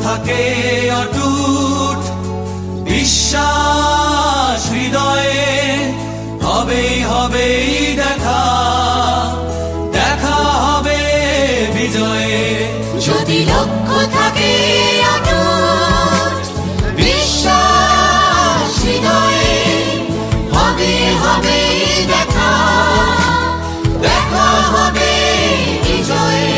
থাকে অটুট বিশ্বাস হৃদয়ে, হবেই হবেই দেখা, দেখা হবে বিজয়ে। যদি লক্ষ্য থাকে অটুট বিশ্বাস হৃদয়ে, হবে হবেই দেখা, দেখা হবে বিজয়ে।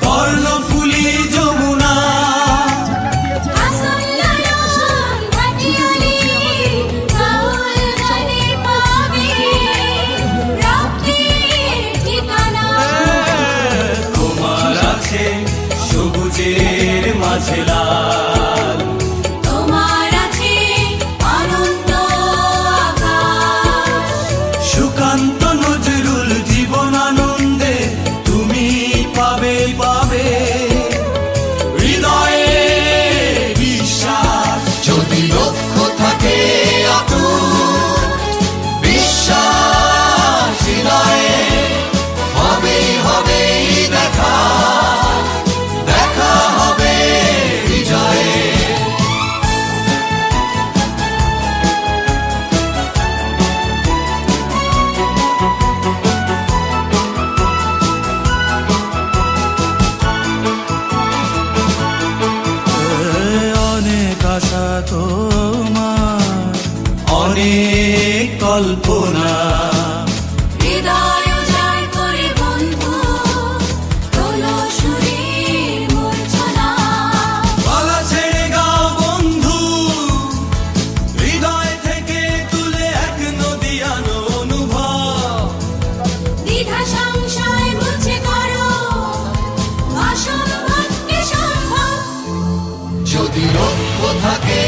কর্ণফুলী যমুনা, তোমার আছে সবুজের মাঝে লাল, তোমার আছে অনন্ত আকাশ। সুকান্ত নজরুল জীবনানন্দে তুমি পাবে পাবে হৃদয়ে বিশ্বাস। যদি লক্ষ্য থাকে অটুট বিশ্বাস হৃদয়ে, হবেই হবেই দেখা, দেখা হবে বিজয়ে। অনেক আশা তোমার, অনেক কল্পনা, হৃদয় জয় করে বন্ধু তোলো সুরের মূর্ছনা। গলা ছেড়ে গাও বন্ধু, হৃদয় থেকে তুলে এক নদীয়ানো অনুভব। দ্বিধা সংশয় মুছে করো, অসম্ভবকে সম্ভব। যদি লক্ষ্য থাকে